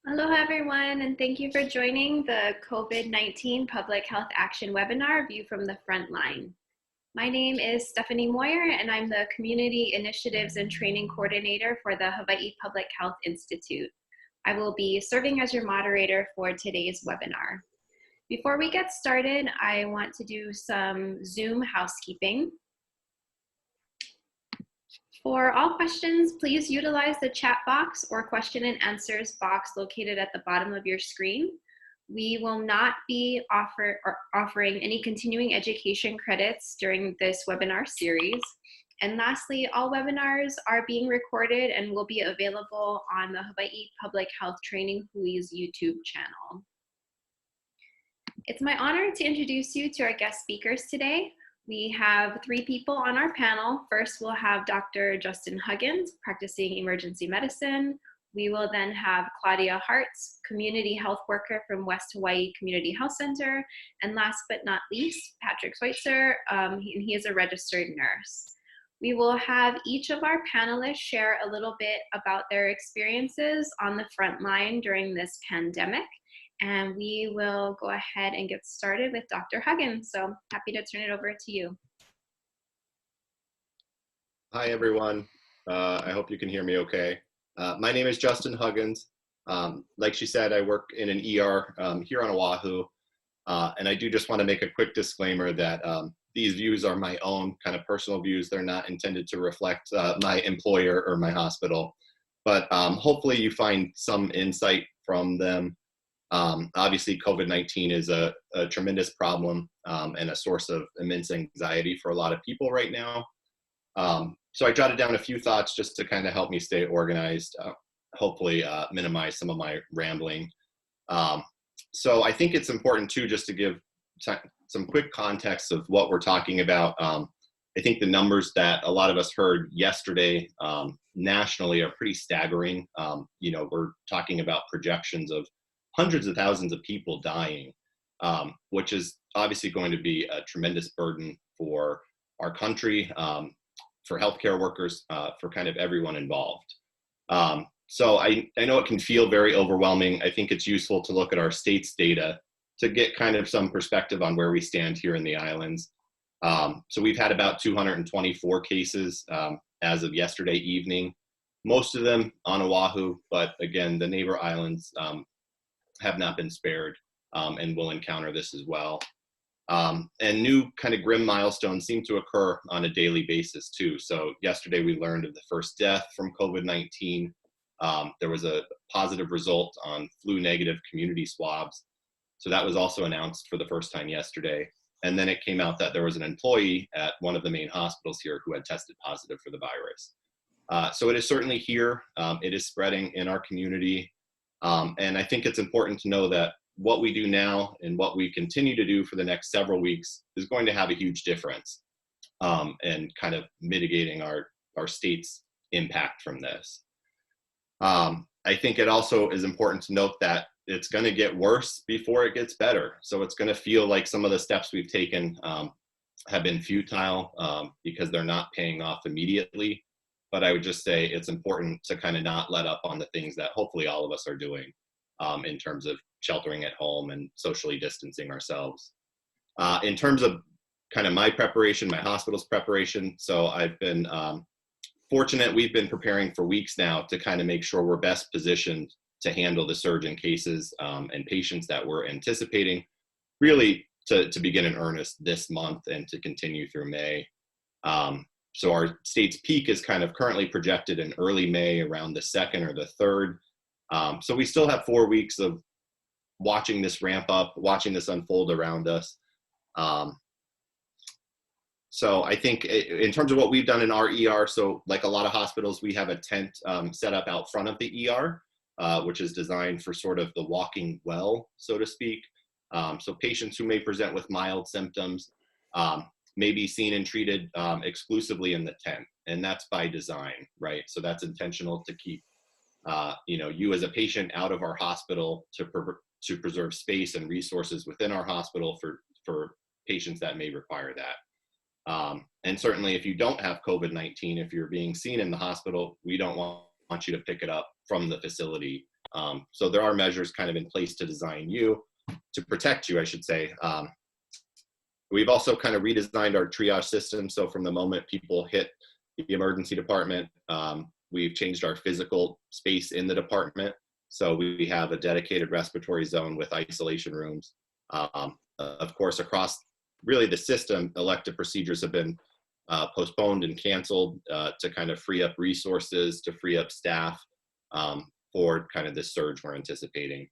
Hello, everyone, and thank you for joining the COVID-19 Public Health Action webinar, View from the Frontline. My name is Stephanie Moyer, and I'm the Community Initiatives and Training Coordinator for the Hawai'i Public Health Institute. I will be serving as your moderator for today's webinar. Before we get started, I want to do some Zoom housekeeping. For all questions, please utilize the chat box or question and answers box located at the bottom of your screen. We will not be offering any continuing education credits during this webinar series. And lastly, all webinars are being recorded and will be available on the Hawai'i Public Health Training Hui's YouTube channel. It's my honor to introduce you to our guest speakers today. We have three people on our panel. First, we'll have Dr. Justin Huggins, practicing emergency medicine. We will then have Claudia Hartz, community health worker from West Hawaii Community Health Center. And last but not least, Patrick Switzer, and he is a registered nurse. We will have each of our panelists share a little bit about their experiences on the front line during this pandemic. And we will go ahead and get started with Dr. Huggins. So happy to turn it over to you. Hi, everyone. I hope you can hear me okay. My name is Justin Huggins. Like she said, I work in an ER here on Oahu. And I do just want to make a quick disclaimer that these views are my own kind of personal views. They're not intended to reflect my employer or my hospital. But hopefully you find some insight from them. Obviously, COVID-19 is a tremendous problem and a source of immense anxiety for a lot of people right now. So I jotted down a few thoughts just to kind of help me stay organized, hopefully minimize some of my rambling. So I think it's important too, just to give some quick context of what we're talking about. I think the numbers that a lot of us heard yesterday nationally are pretty staggering. We're talking about projections of hundreds of thousands of people dying, which is obviously going to be a tremendous burden for our country, for healthcare workers, for kind of everyone involved. So I know it can feel very overwhelming. I think it's useful to look at our state's data to get kind of some perspective on where we stand here in the islands. So we've had about 224 cases as of yesterday evening, most of them on Oahu, but again, the neighbor islands have not been spared and will encounter this as well. And new kind of grim milestones seem to occur on a daily basis too. So yesterday we learned of the first death from COVID-19. There was a positive result on flu negative community swabs. So that was also announced for the first time yesterday. And then it came out that there was an employee at one of the main hospitals here who had tested positive for the virus. So it is certainly here. It is spreading in our community. And I think it's important to know that what we do now and what we continue to do for the next several weeks is going to have a huge difference in kind of mitigating our state's impact from this. I think it also is important to note that it's going to get worse before it gets better. So it's going to feel like some of the steps we've taken have been futile because they're not paying off immediately. But I would just say it's important to kind of not let up on the things that hopefully all of us are doing in terms of sheltering at home and socially distancing ourselves. In terms of kind of my preparation, my hospital's preparation, so I've been fortunate. We've been preparing for weeks now to kind of make sure we're best positioned to handle the surge in cases and patients that we're anticipating, really to begin in earnest this month and to continue through May. So our state's peak is kind of currently projected in early May, around the 2nd or the 3rd. So we still have 4 weeks of watching this ramp up, watching this unfold around us. So I think in terms of what we've done in our ER, so like a lot of hospitals, we have a tent set up out front of the ER, which is designed for sort of the walking well, so to speak. So patients who may present with mild symptoms, may be seen and treated exclusively in the tent, and that's by design, right? So that's intentional to keep, you as a patient out of our hospital to preserve space and resources within our hospital for patients that may require that. And certainly, if you don't have COVID-19, if you're being seen in the hospital, we don't want you to pick it up from the facility So there are measures kind of in place to protect you, I should say. We've also kind of redesigned our triage system. So from the moment people hit the emergency department, we've changed our physical space in the department. So we have a dedicated respiratory zone with isolation rooms. Of course, across really the system, elective procedures have been postponed and canceled to kind of free up resources, to free up staff for kind of this surge we're anticipating.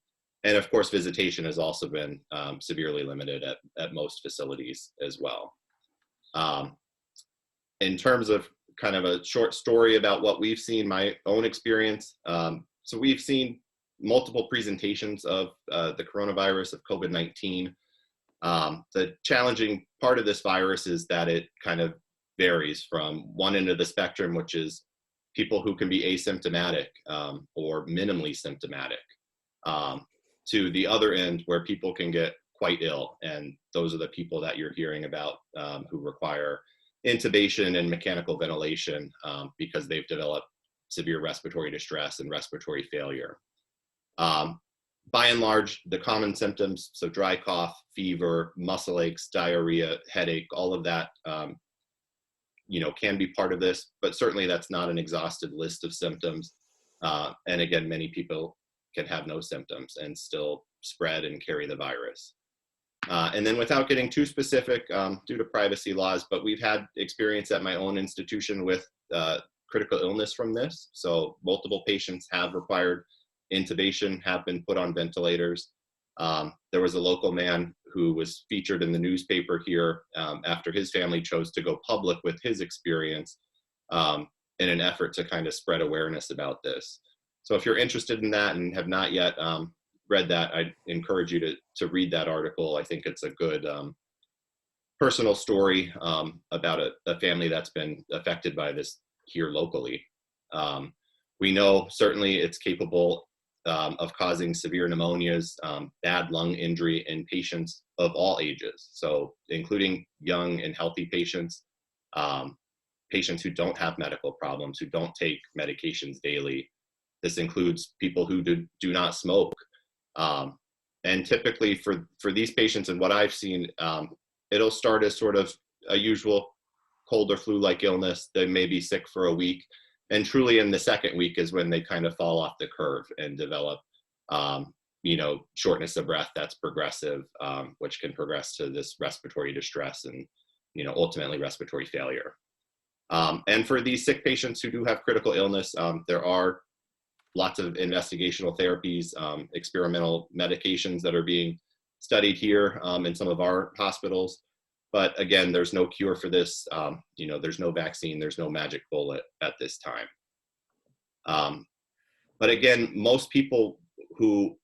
And of course, visitation has also been severely limited at most facilities as well. In terms of kind of a short story about what we've seen, my own experience, so we've seen multiple presentations of the coronavirus, of COVID-19. The challenging part of this virus is that it kind of varies from one end of the spectrum, which is people who can be asymptomatic or minimally symptomatic, to the other end where people can get quite ill. And those are the people that you're hearing about who require intubation and mechanical ventilation because they've developed severe respiratory distress and respiratory failure. By and large, the common symptoms, so dry cough, fever, muscle aches, diarrhea, headache, all of that, can be part of this, but certainly that's not an exhaustive list of symptoms. And again, many people can have no symptoms and still spread and carry the virus. And then without getting too specific due to privacy laws, but we've had experience at my own institution with critical illness from this. So multiple patients have required intubation, have been put on ventilators. There was a local man who was featured in the newspaper here after his family chose to go public with his experience in an effort to kind of spread awareness about this. So if you're interested in that and have not yet read that, I'd encourage you to read that article. I think it's a good personal story about a family that's been affected by this here locally. We know certainly it's capable of causing severe pneumonias, bad lung injury in patients of all ages. So including young and healthy patients, patients who don't have medical problems, who don't take medications daily. This includes people who do not smoke. And typically for these patients and what I've seen, it'll start as sort of a usual cold or flu-like illness. They may be sick for a week. And truly in the second week is when they kind of fall off the curve and develop, shortness of breath that's progressive, which can progress to this respiratory distress and, ultimately respiratory failure. And for these sick patients who do have critical illness, there are lots of investigational therapies, experimental medications that are being studied here in some of our hospitals. But again, there's no cure for this. There's no vaccine, there's no magic bullet at this time. But again, most people who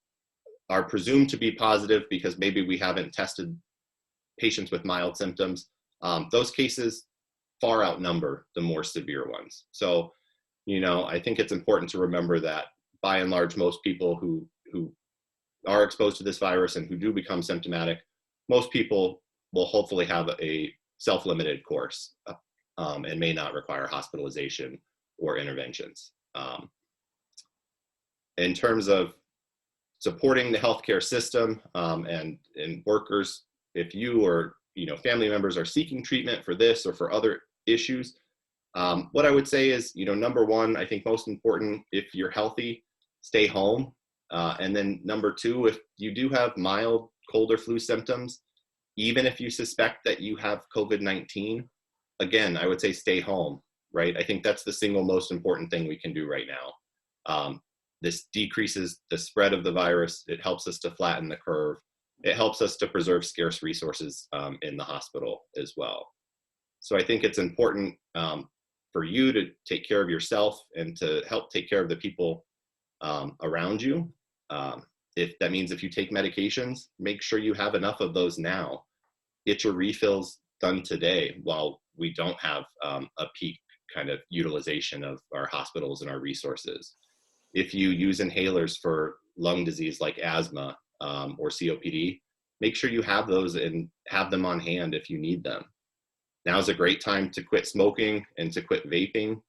are presumed to be positive because maybe we haven't tested patients with mild symptoms, those cases far outnumber the more severe ones. So, I think it's important to remember that by and large, most people who are exposed to this virus and who do become symptomatic, most people will hopefully have a self-limited course and may not require hospitalization or interventions. In terms of supporting the healthcare system and workers, if you or family members are seeking treatment for this or for other issues, what I would say is, number one, I think most important, if you're healthy, stay home. And then number two, if you do have mild cold or flu symptoms, even if you suspect that you have COVID-19, again, I would say stay home, right? I think that's the single most important thing we can do right now. This decreases the spread of the virus. It helps us to flatten the curve. It helps us to preserve scarce resources in the hospital as well. So I think it's important for you to take care of yourself and to help take care of the people around you. If that means if you take medications, make sure you have enough of those now. Get your refills done today while we don't have a peak kind of utilization of our hospitals and our resources. If you use inhalers for lung disease like asthma or COPD, make sure you have those and have them on hand if you need them. Now is a great time to quit smoking and to quit vaping.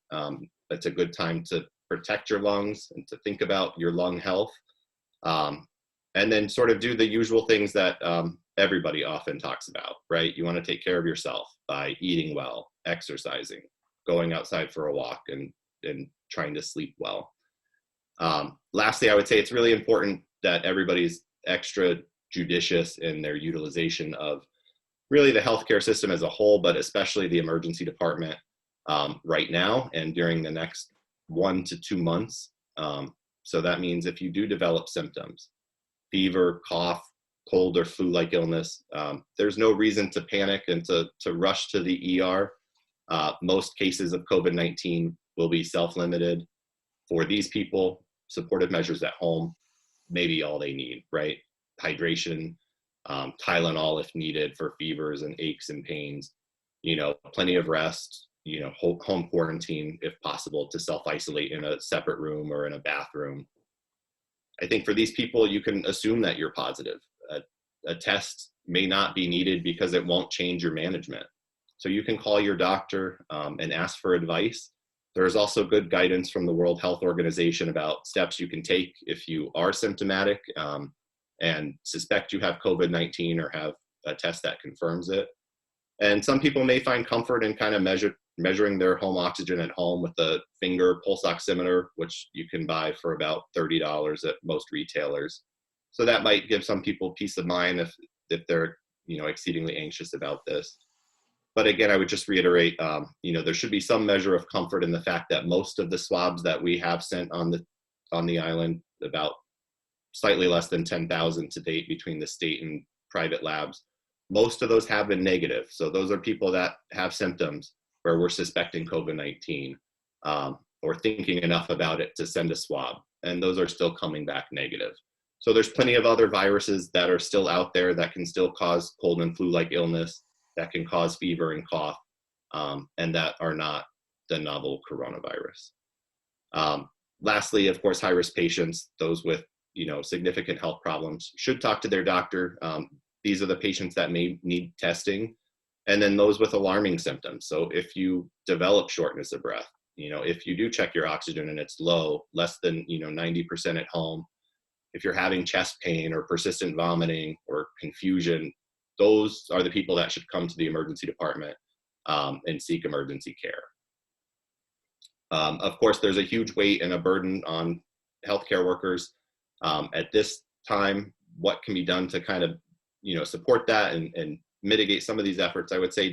It's a good time to protect your lungs and to think about your lung health. And then sort of do the usual things that everybody often talks about, right? You want to take care of yourself by eating well, exercising, going outside for a walk, and trying to sleep well. Lastly, I would say it's really important that everybody's extra judicious in their utilization of really the healthcare system as a whole, but especially the emergency department right now and during the next 1 to 2 months. So that means if you do develop symptoms, fever, cough, cold or flu-like illness, there's no reason to panic and to rush to the ER. Most cases of COVID-19 will be self-limited. For these people, supportive measures at home may be all they need, right? Hydration, Tylenol if needed for fevers and aches and pains, plenty of rest, home quarantine if possible, to self-isolate in a separate room or in a bathroom. I think for these people, you can assume that you're positive. A test may not be needed because it won't change your management. So you can call your doctor and ask for advice. There's also good guidance from the World Health Organization about steps you can take if you are symptomatic and suspect you have COVID-19 or have a test that confirms it. And some people may find comfort in kind of measuring their home oxygen at home with a finger pulse oximeter, which you can buy for about $30 at most retailers. So that might give some people peace of mind if they're exceedingly anxious about this. But again, I would just reiterate, there should be some measure of comfort in the fact that most of the swabs that we have sent on the island, about slightly less than 10,000 to date between the state and private labs, most of those have been negative. So those are people that have symptoms where we're suspecting COVID-19 or thinking enough about it to send a swab, and those are still coming back negative. So there's plenty of other viruses that are still out there that can still cause cold and flu-like illness, that can cause fever and cough, and that are not the novel coronavirus. Lastly, of course, high-risk patients, those with significant health problems, should talk to their doctor. These are the patients that may need testing, and then those with alarming symptoms. So if you develop shortness of breath, if you do check your oxygen and it's low, less than 90% at home, if you're having chest pain or persistent vomiting or confusion, those are the people that should come to the emergency department and seek emergency care. Of course, there's a huge weight and a burden on healthcare workers. At this time, what can be done to kind of support that and mitigate some of these efforts? I would say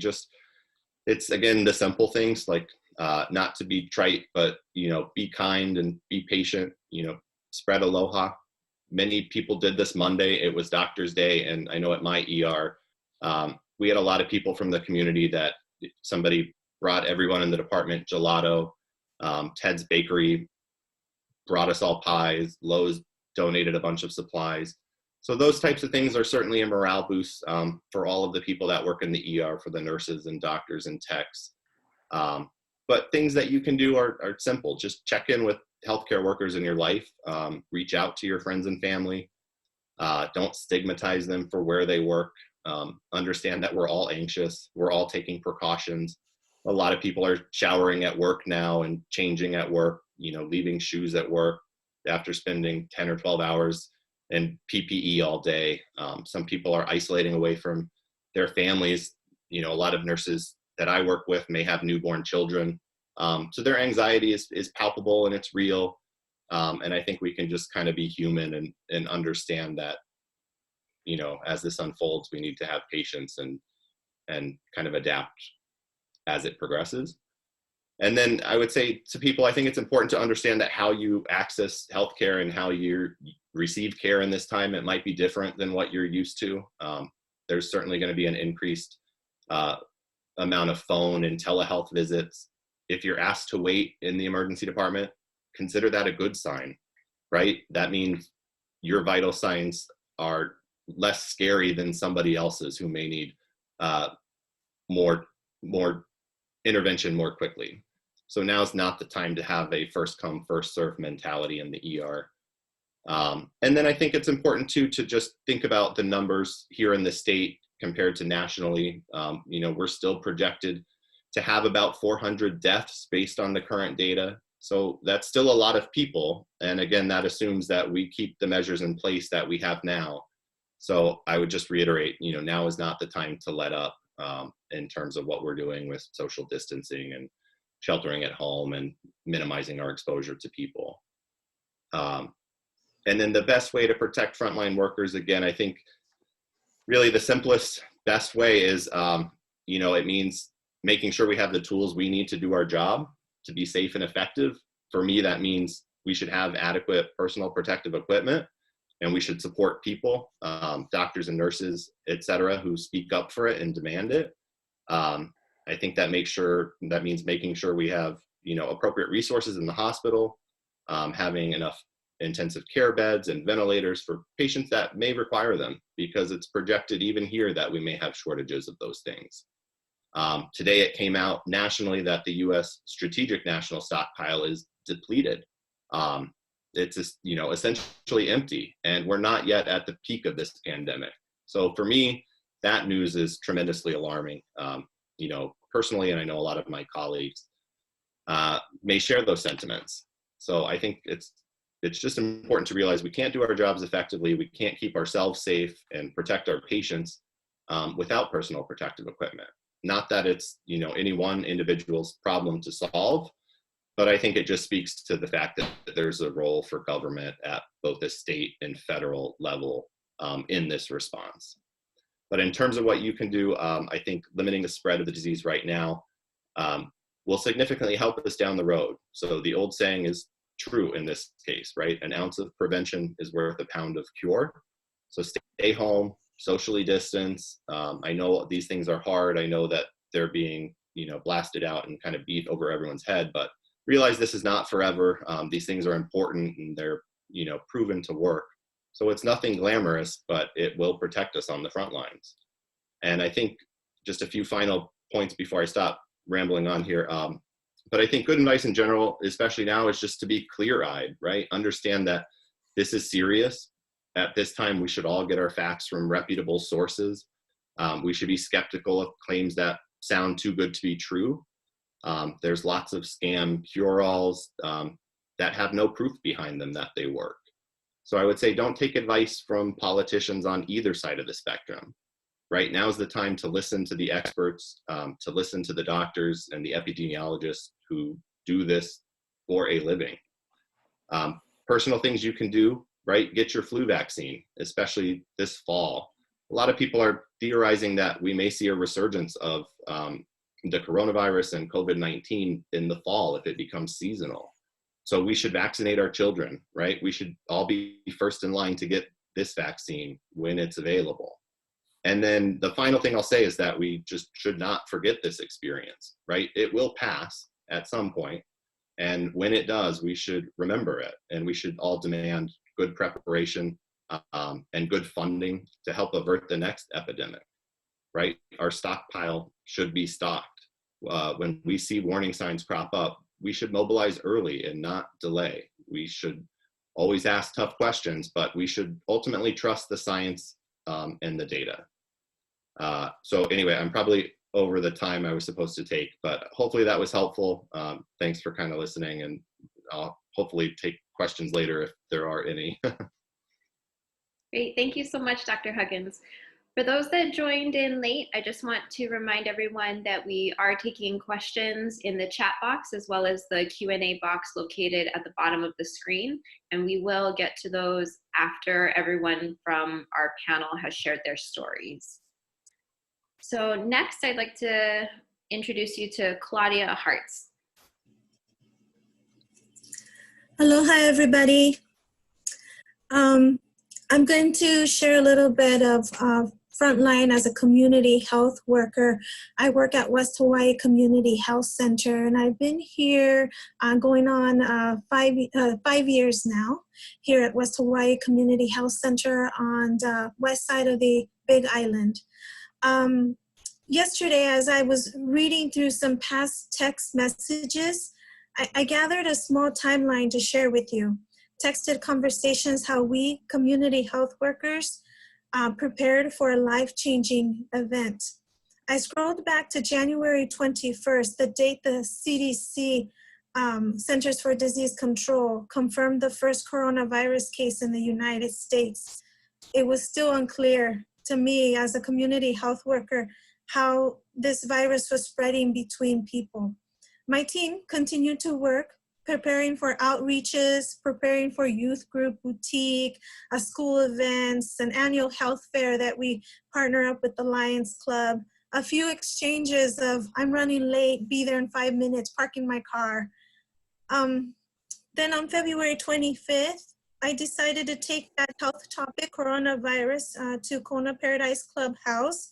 it's again the simple things, like not to be trite, but be kind and be patient. Spread aloha. Many people did this Monday. It was Doctor's Day, and I know at my ER, we had a lot of people from the community that somebody brought everyone in the department gelato. Ted's Bakery brought us all pies. Lowe's donated a bunch of supplies. So those types of things are certainly a morale boost for all of the people that work in the ER, for the nurses and doctors and techs. But things that you can do are simple. Just check in with healthcare workers in your life. Reach out to your friends and family. Don't stigmatize them for where they work. Understand that we're all anxious. We're all taking precautions. A lot of people are showering at work now and changing at work, leaving shoes at work after spending 10 or 12 hours in PPE all day. Some people are isolating away from their families. A lot of nurses that I work with may have newborn children. So their anxiety is palpable and it's real. And I think we can just kind of be human and understand that, as this unfolds, we need to have patience and kind of adapt as it progresses. And then I would say to people, I think it's important to understand that how you access healthcare and how you receive care in this time, it might be different than what you're used to. There's certainly going to be an increased amount of phone and telehealth visits. If you're asked to wait in the emergency department, consider that a good sign, right? That means your vital signs are less scary than somebody else's who may need more intervention more quickly. So now's not the time to have a first come, first serve mentality in the ER. And then I think it's important too to just think about the numbers here in the state compared to nationally. We're still projected to have about 400 deaths based on the current data. So that's still a lot of people. And again, that assumes that we keep the measures in place that we have now. So I would just reiterate, now is not the time to let up in terms of what we're doing with social distancing and sheltering at home and minimizing our exposure to people. And then the best way to protect frontline workers, again, I think really the simplest, best way is, it means making sure we have the tools we need to do our job to be safe and effective. For me, that means we should have adequate personal protective equipment, and we should support people, doctors and nurses, et cetera, who speak up for it and demand it. I think that means making sure we have, appropriate resources in the hospital, having enough intensive care beds and ventilators for patients that may require them, because it's projected even here that we may have shortages of those things. Today it came out nationally that the U.S. Strategic National Stockpile is depleted. It's essentially empty, and we're not yet at the peak of this pandemic. So for me, that news is tremendously alarming. Personally, and I know a lot of my colleagues may share those sentiments. So I think it's just important to realize we can't do our jobs effectively. We can't keep ourselves safe and protect our patients without personal protective equipment. Not that it's, any one individual's problem to solve, but I think it just speaks to the fact that there's a role for government at both the state and federal level in this response. But in terms of what you can do, I think limiting the spread of the disease right now will significantly help us down the road. So the old saying is true in this case, right? An ounce of prevention is worth a pound of cure. So stay home, socially distance. I know these things are hard. I know that they're being, blasted out and kind of beat over everyone's head, but realize this is not forever. These things are important, and they're, proven to work. So it's nothing glamorous, but it will protect us on the front lines. And I think just a few final points before I stop rambling on here. But I think good advice in general, especially now, is just to be clear-eyed, right? Understand that this is serious. At this time, we should all get our facts from reputable sources. We should be skeptical of claims that sound too good to be true. There's lots of scam cure-alls that have no proof behind them that they work. So I would say don't take advice from politicians on either side of the spectrum. Right now is the time to listen to the experts, to listen to the doctors and the epidemiologists who do this for a living. Personal things you can do, right? Get your flu vaccine, especially this fall. A lot of people are theorizing that we may see a resurgence of the coronavirus and COVID-19 in the fall if it becomes seasonal. So we should vaccinate our children, right? We should all be first in line to get this vaccine when it's available. And then the final thing I'll say is that we just should not forget this experience, right? It will pass at some point. And when it does, we should remember it. And we should all demand good preparation and good funding to help avert the next epidemic, right? Our stockpile should be stocked. When we see warning signs crop up, we should mobilize early and not delay. We should always ask tough questions, but we should ultimately trust the science and the data. So anyway, I'm probably over the time I was supposed to take, but hopefully that was helpful. Thanks for kind of listening, and I'll hopefully take questions later if there are any. Great, thank you so much, Dr. Huggins. For those that joined in late, I just want to remind everyone that we are taking questions in the chat box as well as the Q&A box located at the bottom of the screen, and we will get to those after everyone from our panel has shared their stories. So next, I'd like to introduce you to Claudia Hartz. Aloha, everybody. I'm going to share a little bit of Frontline as a community health worker. I work at West Hawai'i Community Health Center, and I've been here going on 5 years now, here at West Hawai'i Community Health Center on the west side of the Big Island. Yesterday, as I was reading through some past text messages, I gathered a small timeline to share with you. Texted conversations, how we community health workers prepared for a life-changing event. I scrolled back to January 21st, the date the CDC Centers for Disease Control confirmed the first coronavirus case in the United States, it was still unclear to me as a community health worker how this virus was spreading between people. My team continued to work, preparing for outreaches, preparing for youth group boutique, school events, an annual health fair that we partner up with the Lions Club, a few exchanges of I'm running late, be there in 5 minutes, parking my car. Then on February 25th, I decided to take that health topic, coronavirus, to Kona Paradise Clubhouse.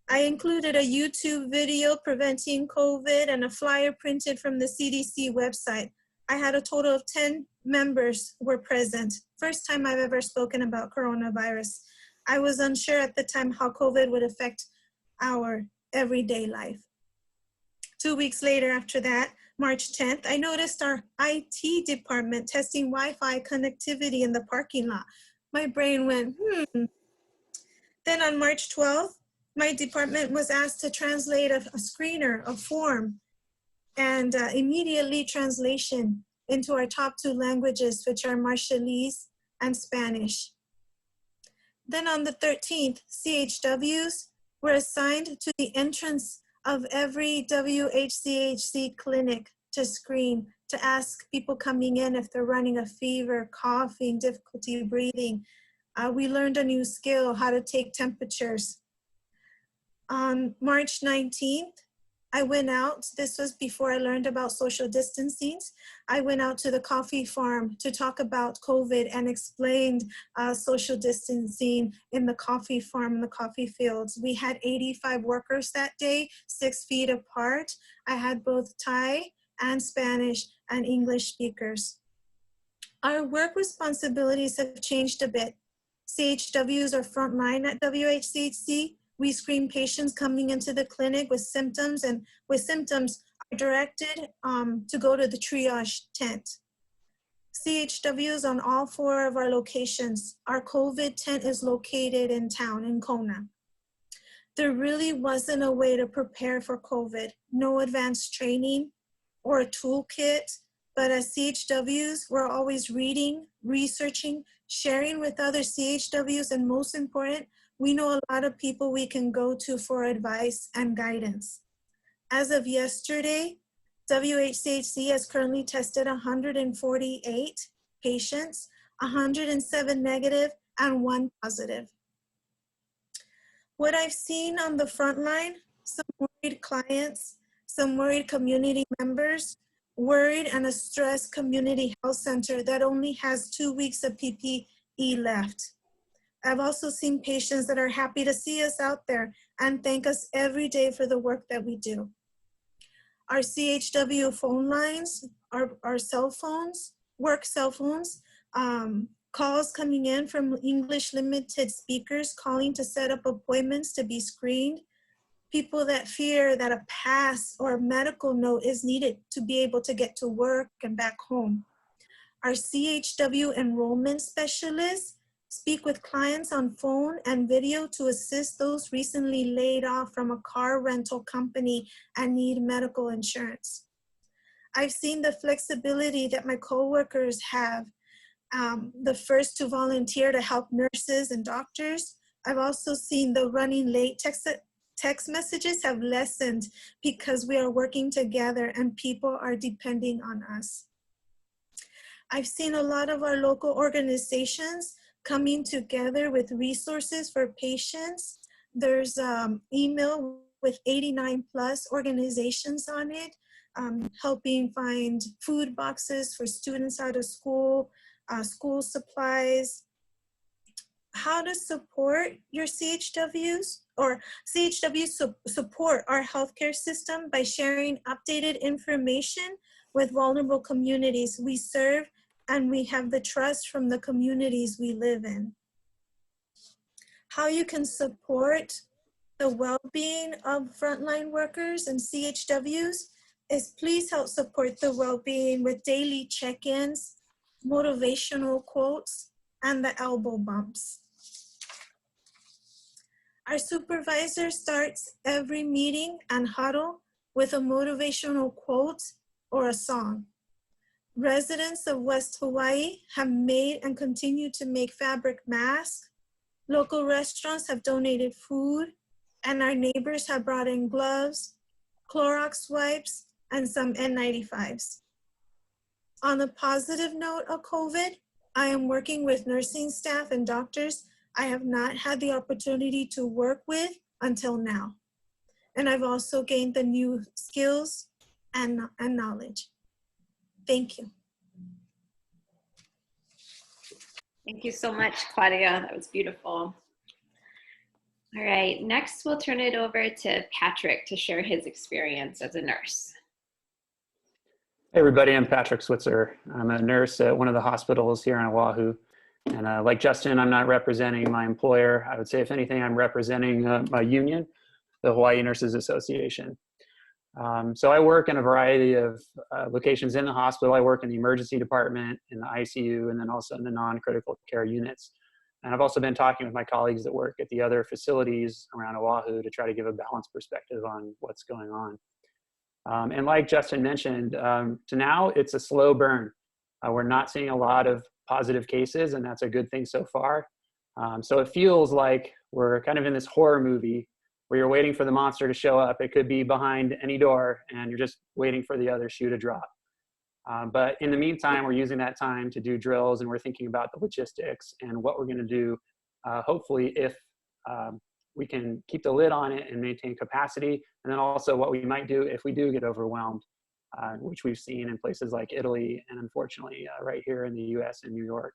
I included a YouTube video preventing COVID and a flyer printed from the CDC website. I had a total of 10 members were present. First time I've ever spoken about coronavirus. I was unsure at the time how COVID would affect our everyday life. 2 weeks later after that, March 10th, I noticed our IT department testing Wi-Fi connectivity in the parking lot. My brain went, Then on March 12th, my department was asked to translate a screener, a form, and immediately translation into our top 2 languages, which are Marshallese and Spanish. Then on the 13th, CHWs were assigned to the entrance of every WHCHC clinic to screen, to ask people coming in if they're running a fever, coughing, difficulty breathing. We learned a new skill, how to take temperatures. On March 19th, I went out, this was before I learned about social distancing. I went out to the coffee farm to talk about COVID and explained social distancing in the coffee farm, in the coffee fields. We had 85 workers that day, 6 feet apart. I had both Thai and Spanish and English speakers. Our work responsibilities have changed a bit. CHWs are frontline at WHCHC. We screen patients coming into the clinic with symptoms, and with symptoms are directed to go to the triage tent. CHWs on all 4 of our locations. Our COVID tent is located in town, in Kona. There really wasn't a way to prepare for COVID. No advanced training or a toolkit, but as CHWs, we're always reading, researching, sharing with other CHWs, and most important, we know a lot of people we can go to for advice and guidance. As of yesterday, WHCHC has currently tested 148 patients, 107 negative and 1 positive. What I've seen on the front line, some worried clients, some worried community members, worried and a stressed community health center that only has 2 weeks of PPE left. I've also seen patients that are happy to see us out there and thank us every day for the work that we do. Our CHW phone lines, our cell phones, work cell phones, calls coming in from English limited speakers calling to set up appointments to be screened. People that fear that a pass or a medical note is needed to be able to get to work and back home. Our CHW enrollment specialists speak with clients on phone and video to assist those recently laid off from a car rental company and need medical insurance. I've seen the flexibility that my coworkers have, the first to volunteer to help nurses and doctors. I've also seen the running late text messages have lessened because we are working together and people are depending on us. I've seen a lot of our local organizations coming together with resources for patients. There's email with 89 plus organizations on it, helping find food boxes for students out of school, school supplies, how to support your CHWs, or CHWs support our healthcare system by sharing updated information with vulnerable communities we serve, and we have the trust from the communities we live in. How you can support the well-being of frontline workers and CHWs is please help support the well-being with daily check-ins, motivational quotes, and the elbow bumps. Our supervisor starts every meeting and huddle with a motivational quote or a song. Residents of West Hawaii have made and continue to make fabric masks. Local restaurants have donated food, and our neighbors have brought in gloves, Clorox wipes, and some N95s. On a positive note of COVID, I am working with nursing staff and doctors I have not had the opportunity to work with until now. And I've also gained the new skills and knowledge. Thank you. Thank you so much, Claudia. That was beautiful. All right, next we'll turn it over to Patrick to share his experience as a nurse. Hey everybody, I'm Patrick Switzer. I'm a nurse at one of the hospitals here on Oahu. And like Justin, I'm not representing my employer. I would say if anything, I'm representing my union, the Hawaii Nurses Association. So I work in a variety of locations in the hospital. I work in the emergency department, in the ICU, and then also in the non-critical care units. And I've also been talking with my colleagues that work at the other facilities around Oahu to try to give a balanced perspective on what's going on. And like Justin mentioned, to now it's a slow burn. We're not seeing a lot of positive cases, and that's a good thing so far. So it feels like we're kind of in this horror movie where you're waiting for the monster to show up. It could be behind any door, and you're just waiting for the other shoe to drop. But in the meantime, we're using that time to do drills, and we're thinking about the logistics and what we're going to do, hopefully, if we can keep the lid on it and maintain capacity, and then also what we might do if we do get overwhelmed, which we've seen in places like Italy and unfortunately right here in the US and New York.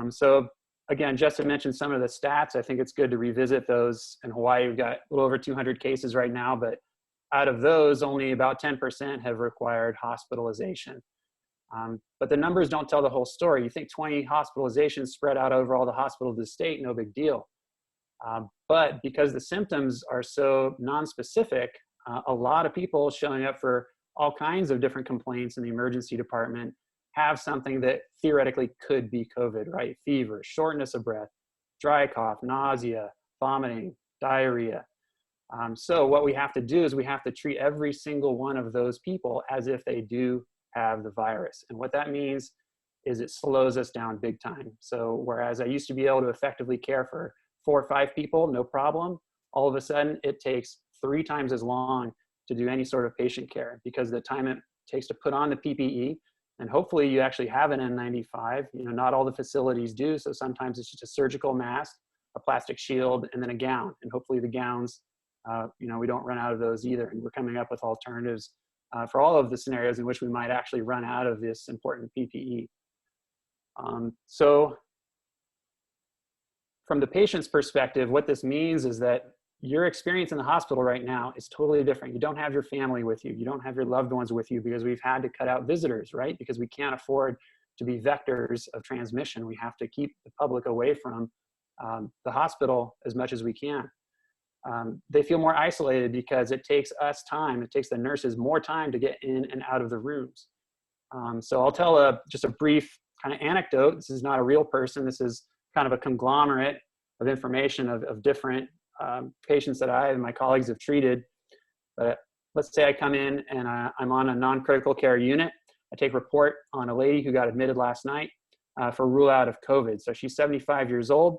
So again, Justin mentioned some of the stats. I think it's good to revisit those. In Hawaii, we've got a little over 200 cases right now, but out of those, only about 10% have required hospitalization. But the numbers don't tell the whole story. You think 20 hospitalizations spread out over all the hospitals of the state, no big deal. But because the symptoms are so non-specific, a lot of people showing up for all kinds of different complaints in the emergency department have something that theoretically could be COVID, right? Fever, shortness of breath, dry cough, nausea, vomiting, diarrhea. So what we have to do is we have to treat every single one of those people as if they do have the virus. And what that means is it slows us down big time. So whereas I used to be able to effectively care for 4 or 5 people, no problem, all of a sudden it takes 3 times as long to do any sort of patient care because the time it takes to put on the PPE, and hopefully you actually have an N95. You know, not all the facilities do, so sometimes it's just a surgical mask, a plastic shield, and then a gown. And hopefully the gowns, you know, we don't run out of those either. And we're coming up with alternatives for all of the scenarios in which we might actually run out of this important PPE. So from the patient's perspective, what this means is that your experience in the hospital right now is totally different. You don't have your family with you. You don't have your loved ones with you because we've had to cut out visitors, right? Because we can't afford to be vectors of transmission. We have to keep the public away from the hospital as much as we can. They feel more isolated because it takes us time. It takes the nurses more time to get in and out of the rooms. So I'll tell just a brief kind of anecdote. This is not a real person. This is kind of a conglomerate of information of different patients that I and my colleagues have treated. But let's say I come in and I'm on a non-critical care unit. I take report on a lady who got admitted last night for rule out of COVID. So she's 75 years old.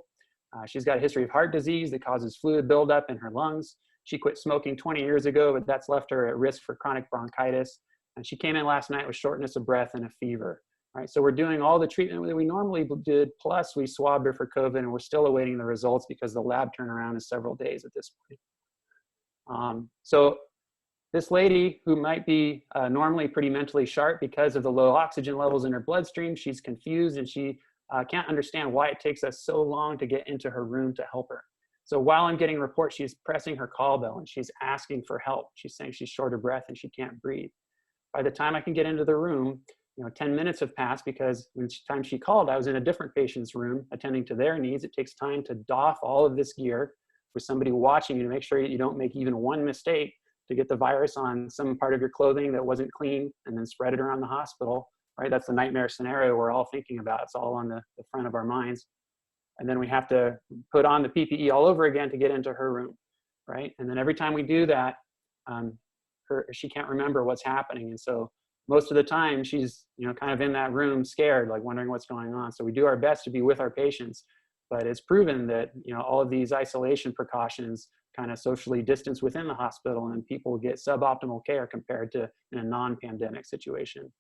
She's got a history of heart disease that causes fluid buildup in her lungs. She quit smoking 20 years ago, but that's left her at risk for chronic bronchitis. And she came in last night with shortness of breath and a fever. Right, so we're doing all the treatment that we normally did, plus we swabbed her for COVID, and we're still awaiting the results because the lab turnaround is several days at this point. So this lady who might be normally pretty mentally sharp because of the low oxygen levels in her bloodstream, she's confused and she can't understand why it takes us so long to get into her room to help her. So while I'm getting a report, she's pressing her call bell and she's asking for help. She's saying she's short of breath and she can't breathe. By the time I can get into the room, 10 minutes have passed because when time she called, I was in a different patient's room attending to their needs. It takes time to doff all of this gear with somebody watching you to make sure that you don't make even one mistake to get the virus on some part of your clothing that wasn't clean and then spread it around the hospital, right? That's the nightmare scenario we're all thinking about. It's all on the front of our minds. And then we have to put on the PPE all over again to get into her room, right? And then every time we do that, she can't remember what's happening. And so most of the time she's, kind of in that room scared, like wondering what's going on. So we do our best to be with our patients, but it's proven that, all of these isolation precautions kind of socially distance within the hospital, and people get suboptimal care compared to in a non-pandemic situation.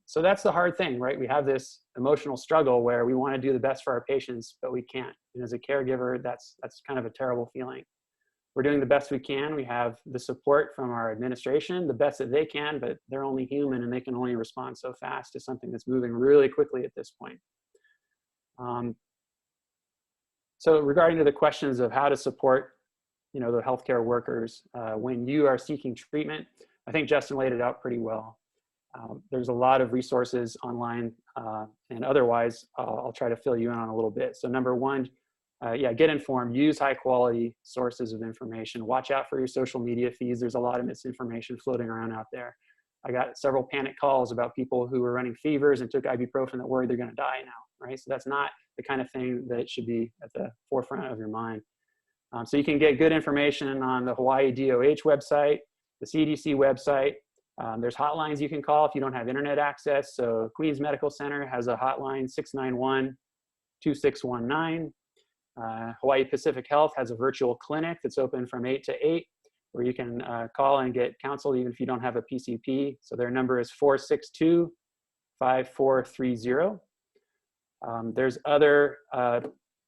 So that's the hard thing, right? We have this emotional struggle where we want to do the best for our patients, but we can't. And as a caregiver, that's kind of a terrible feeling. We're doing the best we can. We have the support from our administration, the best that they can, but they're only human and they can only respond so fast to something that's moving really quickly at this point. So regarding to the questions of how to support, the healthcare workers when you are seeking treatment, I think Justin laid it out pretty well. There's a lot of resources online, and otherwise, I'll try to fill you in on a little bit. So number one, get informed, use high quality sources of information, watch out for your social media feeds. There's a lot of misinformation floating around out there. I got several panic calls about people who were running fevers and took ibuprofen that worried they're gonna die now, right? So that's not the kind of thing that should be at the forefront of your mind. So you can get good information on the Hawaii DOH website, the CDC website. There's hotlines you can call if you don't have internet access. So Queens Medical Center has a hotline, 691-2619. Hawaii Pacific Health has a virtual clinic that's open from 8 to 8, where you can call and get counseled even if you don't have a PCP. So their number is 462-5430. There's other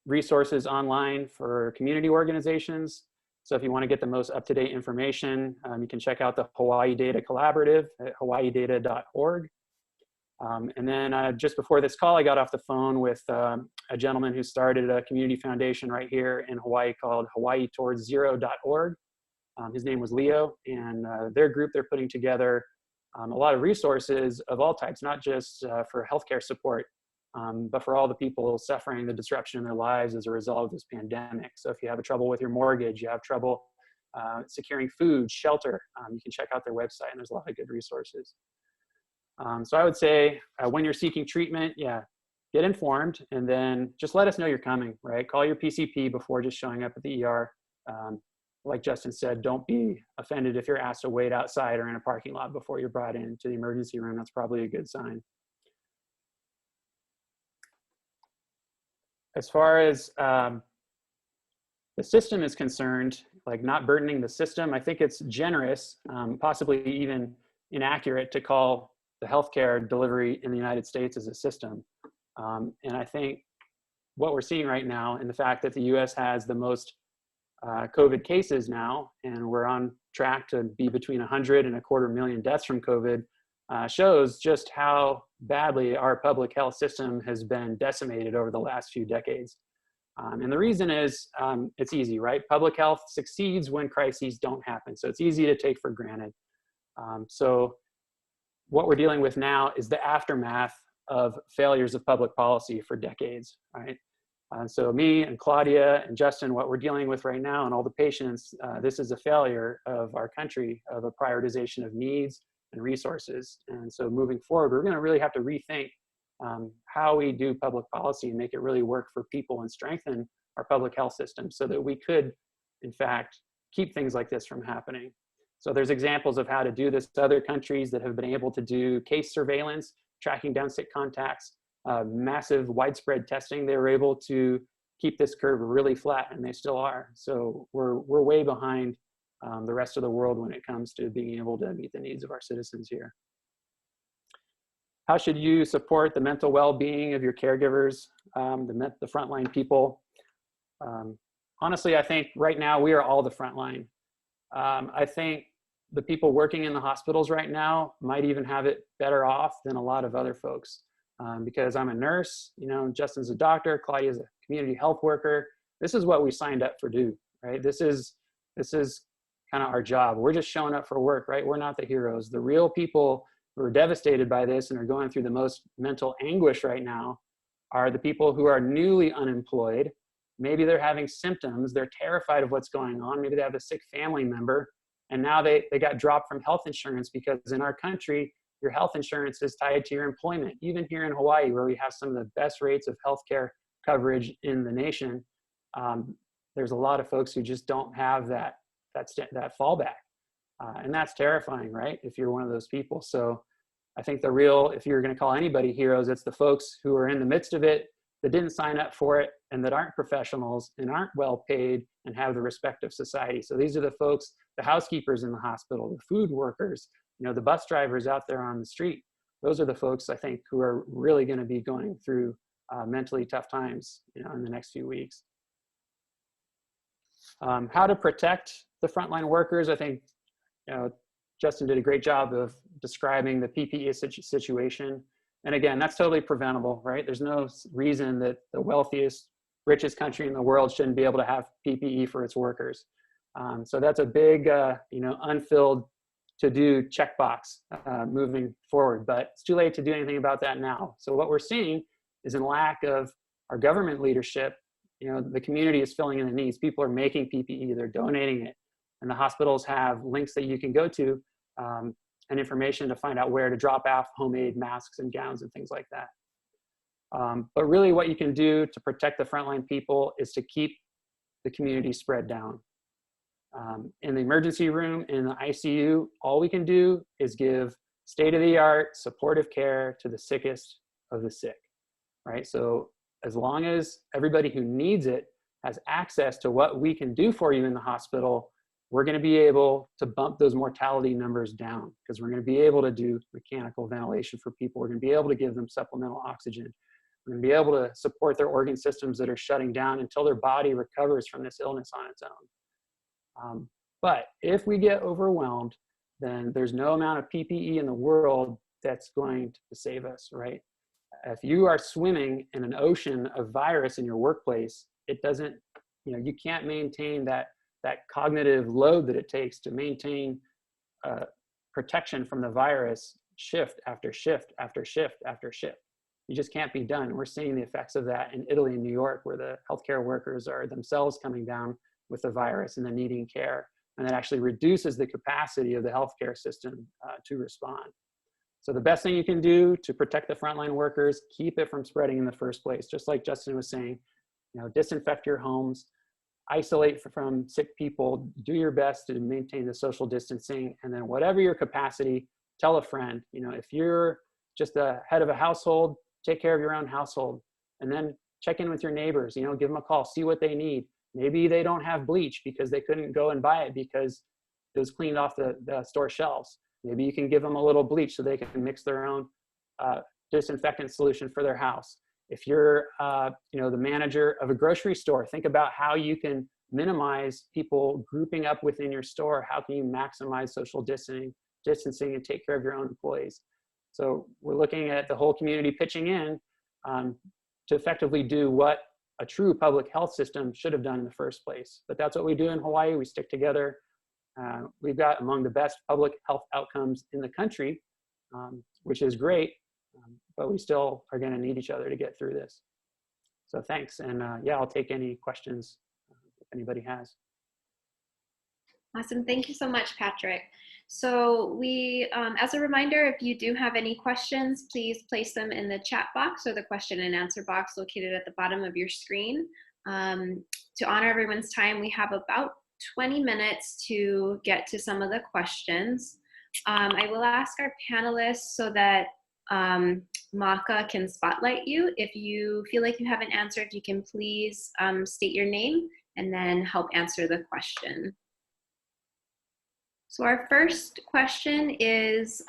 resources online for community organizations. So if you want to get the most up-to-date information, you can check out the Hawaii Data Collaborative at hawaiidata.org. And then just before this call, I got off the phone with a gentleman who started a community foundation right here in Hawaii called hawaiitowards0.org. His name was Leo, and their group, they're putting together a lot of resources of all types, not just for healthcare support, but for all the people suffering the disruption in their lives as a result of this pandemic. So if you have trouble with your mortgage, you have trouble securing food, shelter, you can check out their website, and there's a lot of good resources. So I would say when you're seeking treatment, get informed, and then just let us know you're coming, right? Call your PCP before just showing up at the ER. Like Justin said, don't be offended if you're asked to wait outside or in a parking lot before you're brought into the emergency room. That's probably a good sign. As far as the system is concerned, like not burdening the system, I think it's generous, possibly even inaccurate to call the healthcare delivery in the United States as a system. And I think what we're seeing right now, and the fact that the US has the most COVID cases now, and we're on track to be between 100 and 250,000 deaths from COVID, shows just how badly our public health system has been decimated over the last few decades. And the reason is, it's easy, right? Public health succeeds when crises don't happen. So it's easy to take for granted. So what we're dealing with now is the aftermath of failures of public policy for decades, right? So me and Claudia and Justin, what we're dealing with right now and all the patients, this is a failure of our country, of a prioritization of needs and resources. And so moving forward, we're gonna really have to rethink how we do public policy and make it really work for people and strengthen our public health system so that we could, in fact, keep things like this from happening. So there's examples of how to do this. Other countries that have been able to do case surveillance, tracking down sick contacts, massive widespread testing, they were able to keep this curve really flat, and they still are. So we're way behind the rest of the world when it comes to being able to meet the needs of our citizens here. How should you support the mental well-being of your caregivers, the frontline people? Honestly, I think right now we are all the frontline. I think the people working in the hospitals right now might even have it better off than a lot of other folks. Because I'm a nurse, Justin's a doctor, Claudia's a community health worker. This is what we signed up for do, right? This is kind of our job. We're just showing up for work, right? We're not the heroes. The real people who are devastated by this and are going through the most mental anguish right now are the people who are newly unemployed. Maybe they're having symptoms. They're terrified of what's going on. Maybe they have a sick family member, and now they got dropped from health insurance because in our country, your health insurance is tied to your employment. Even here in Hawaii, where we have some of the best rates of healthcare coverage in the nation, there's a lot of folks who just don't have that fallback. And that's terrifying, right? If you're one of those people. So I think the real, if you're going to call anybody heroes, it's the folks who are in the midst of it, that didn't sign up for it, and that aren't professionals and aren't well paid and have the respect of society. So these are the folks, the housekeepers in the hospital, the food workers, the bus drivers out there on the street. Those are the folks, I think, who are really going to be going through mentally tough times, in the next few weeks. How to protect the frontline workers, I think, Justin did a great job of describing the PPE situation. And again, that's totally preventable, right? There's no reason that the wealthiest, richest country in the world shouldn't be able to have PPE for its workers. So that's a big, unfilled to-do checkbox moving forward, but it's too late to do anything about that now. So what we're seeing is in lack of our government leadership, the community is filling in the needs. People are making PPE, they're donating it, and the hospitals have links that you can go to and information to find out where to drop off homemade masks and gowns and things like that. But really what you can do to protect the frontline people is to keep the community spread down. In the emergency room, in the ICU, all we can do is give state-of-the-art supportive care to the sickest of the sick, right? So as long as everybody who needs it has access to what we can do for you in the hospital, we're going to be able to bump those mortality numbers down, because we're going to be able to do mechanical ventilation for people. We're going to be able to give them supplemental oxygen. We're going to be able to support their organ systems that are shutting down until their body recovers from this illness on its own. But if we get overwhelmed, then there's no amount of PPE in the world that's going to save us, right? If you are swimming in an ocean of virus in your workplace, it doesn't, you can't maintain that cognitive load that it takes to maintain protection from the virus shift after shift after shift after shift. You just can't be done. We're seeing the effects of that in Italy and New York, where the healthcare workers are themselves coming down with the virus and then needing care. And that actually reduces the capacity of the healthcare system to respond. So the best thing you can do to protect the frontline workers, keep it from spreading in the first place. Just like Justin was saying, disinfect your homes, isolate from sick people, do your best to maintain the social distancing, and then whatever your capacity, tell a friend. If you're just the head of a household, take care of your own household, and then check in with your neighbors, give them a call, see what they need. Maybe they don't have bleach because they couldn't go and buy it because it was cleaned off the store shelves. Maybe you can give them a little bleach so they can mix their own disinfectant solution for their house. If you're the manager of a grocery store, think about how you can minimize people grouping up within your store. How can you maximize social distancing and take care of your own employees? So we're looking at the whole community pitching in to effectively do what a true public health system should have done in the first place. But that's what we do in Hawaii. We stick together. We've got among the best public health outcomes in the country, which is great, but we still are going to need each other to get through this. So thanks, and yeah, I'll take any questions if anybody has. Awesome, thank you so much, Patrick. So we, as a reminder, if you do have any questions, please place them in the chat box or the question and answer box located at the bottom of your screen. To honor everyone's time, we have about 20 minutes to get to some of the questions. I will ask our panelists so that Maka can spotlight you. If you feel like you haven't answered, you can please state your name and then help answer the question. So our first question is,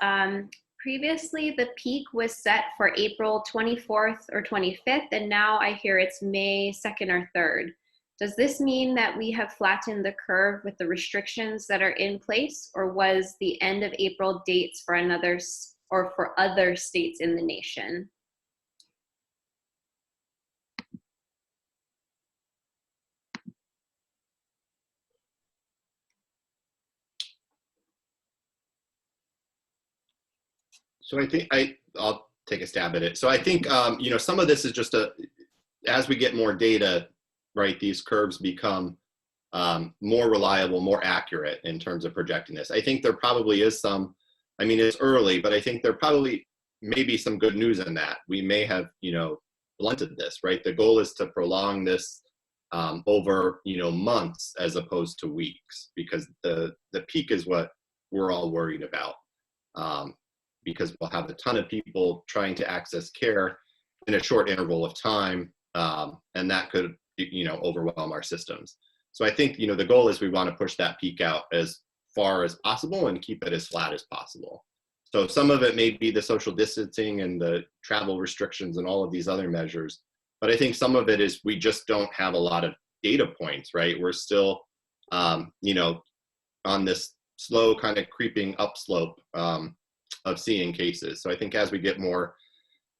previously the peak was set for April 24th or 25th, and now I hear it's May 2nd or 3rd. Does this mean that we have flattened the curve with the restrictions that are in place, or was the end of April dates for another or for other states in the nation? So I think I'll take a stab at it. So I think, some of this is just as we get more data, right, these curves become more reliable, more accurate in terms of projecting this. I think there probably is some, it's early, but I think there probably may be some good news in that. We may have, blunted this, right? The goal is to prolong this over, months as opposed to weeks, because the peak is what we're all worried about, because we'll have a ton of people trying to access care in a short interval of time, and that could, overwhelm our systems. So I think, the goal is we want to push that peak out as far as possible and keep it as flat as possible. So some of it may be the social distancing and the travel restrictions and all of these other measures, but I think some of it is we just don't have a lot of data points, right? We're still, on this slow kind of creeping upslope of seeing cases. So I think as we get more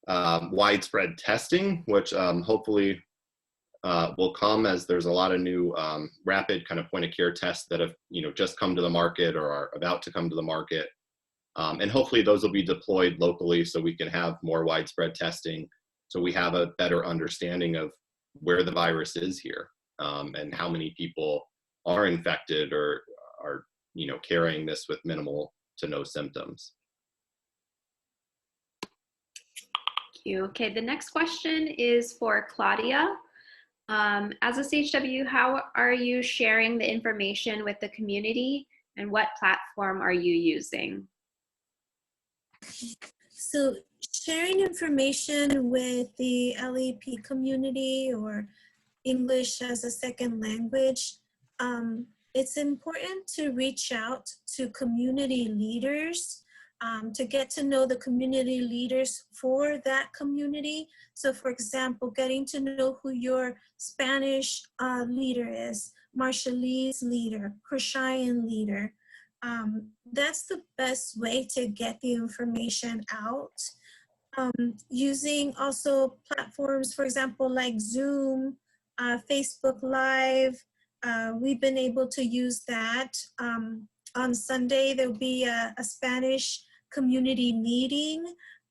widespread testing, which hopefully will come as there's a lot of new rapid kind of point of care tests that have just come to the market or are about to come to the market, and hopefully those will be deployed locally so we can have more widespread testing, so we have a better understanding of where the virus is here, and how many people are infected or are carrying this with minimal to no symptoms. Thank you. Okay, the next question is for Claudia. As a CHW, how are you sharing the information with the community, and what platform are you using? So sharing information with the LEP community or English as a second language, it's important to reach out to community leaders, to get to know the community leaders for that community. So for example, getting to know who your Spanish leader is, Marshallese leader, Krishayan leader. That's the best way to get the information out. Using also platforms, for example, like Zoom, Facebook Live. We've been able to use that. On Sunday, there'll be a Spanish community meeting,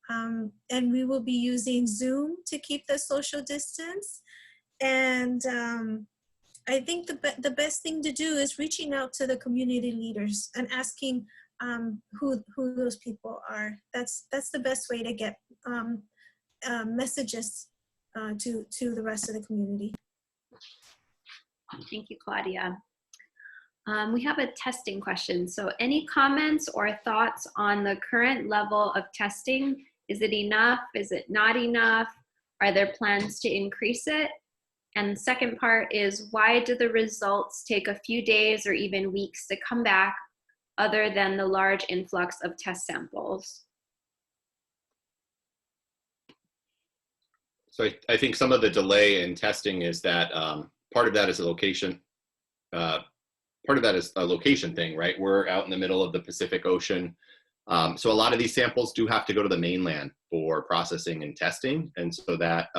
and we will be using Zoom to keep the social distance. And I think the best thing to do is reaching out to the community leaders and asking who those people are. That's the best way to get messages to the rest of the community. Thank you, Claudia. We have a testing question. So any comments or thoughts on the current level of testing? Is it enough? Is it not enough? Are there plans to increase it? And the second part is, why do the results take a few days or even weeks to come back, other than the large influx of test samples? So I think some of the delay in testing is that part of that is a location. Part of that is a location thing, right? We're out in the middle of the Pacific Ocean. So a lot of these samples do have to go to the mainland for processing and testing. And so that